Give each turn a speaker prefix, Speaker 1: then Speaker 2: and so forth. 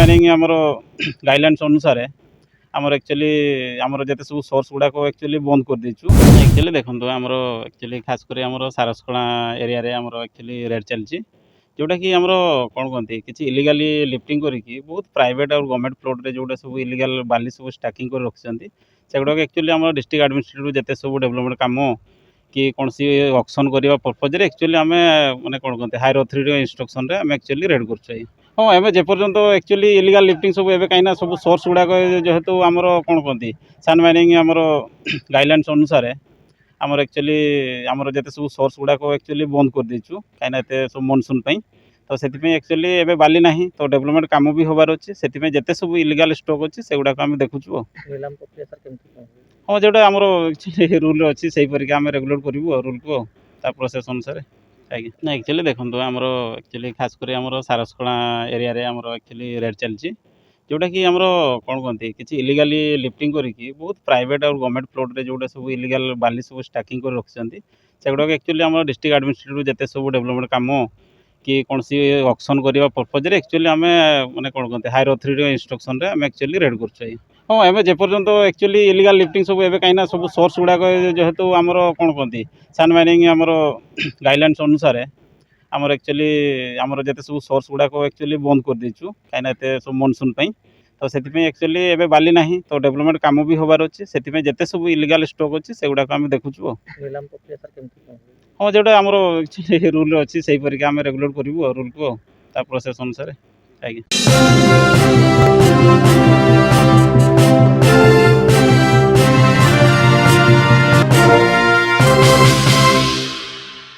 Speaker 1: Mining आमर guidelines अनुसार आमर एक्चुअली आमर जिते सब सोर्स गुड़ाक एक्चुअली बंद कर देचु। एक्चुअली देखो आमर एक्चुअली खास कर आमर सारसकणा एरिया रे आमर एक्चुअली रेड चलची जोटा कि आमर कौन कहते किसी इलीगाली लिफ्टिंग करके बहुत प्राइवेट और गवर्नमेंट प्लॉट रे जोटा सब इलीगल बाली सब स्टाकिंग कर रखिंट से गुड़ाक एक्चुअली आम डिस्ट्रिक्ट एडमिनिस्ट्रेटिव जिते सब डेवलपमेंट काम कि कौन सी ऑक्शन करने पर्पज एक्चुअली आम मैंने कौन कहते हायर अथॉरिटी इंस्ट्रक्शन रे आम एक्चुअली रेड कर हाँ एम जेपर्यंत एक्चुअली इलीगल लिफ्टिंग सब एवं कहीं सब सोर्स गुड़ाक जेहेतु आमर कौन कहते सैंड माइनिंग आमर गाइडलाइंस अनुसार आमर एक्चुअली आमर जिते सब सोर्स गुड़ाक एक्चुअली बंद कर देचु कहीं सब मनसून तो से एक्चुअली एवं बाली ना तो डेवलपमेंट काम भी होबार अच्छे से जिते सब इलीगल स्टॉक अच्छे से गुड़ाक आम देखुचु हाँ जोटा आमर एक्चुअली रूल अच्छी से आम रेगुलेट करूँ रूल को प्रोसेस अनुसार ना एक्चुअली देखो आमर एक्चुअली खास कर आमर सारसकणा एरिया रे आमर एक्चुअली रेड चलची जोटा कि आमर कौन कहते किसी इलीगाली लिफ्टिंग करके बहुत प्राइवेट और गवर्नमेंट प्लॉट रे जोटा सब इलीगल बाली सब स्टाकिंग कर रखिंट से गुड़ाक एक्चुअली आम डिस्ट्रिक्ट एडमिनिस्ट्रेटिव जिते सब डेवलपमेंट काम कि कौन सी ऑक्शन करने पर्पज एक्चुअली आम मैंने कौन कहते हायर अथॉरिटी इंस्ट्रक्शन रे आम एक्चुअली रेड कर हाँ एम जेपर्यंत एक्चुअली इलीगल लिफ्टिंग सब एवं कहीं सब सोर्स गुड़ाक जेहेतु आमर कौन कहते सैंड माइनिंग आमर गाइडलाइंस अनुसार आमर एक्चुअली आमर जिते सब सोर्स गुड़ाक एक्चुअली बंद कर देचु कहीं सब मनसून तो से एक्चुअली एवं बाली ना तो डेवलपमेंट काम भी होबार अच्छे से जिते सब इलीगल स्टॉक अच्छे से गुड़ाक आम देखुचु हाँ जोटा आमर एक्चुअली रूल अच्छी से आम रेगुलेट करूँ रूल को प्रोसेस अनुसार आज्ञा।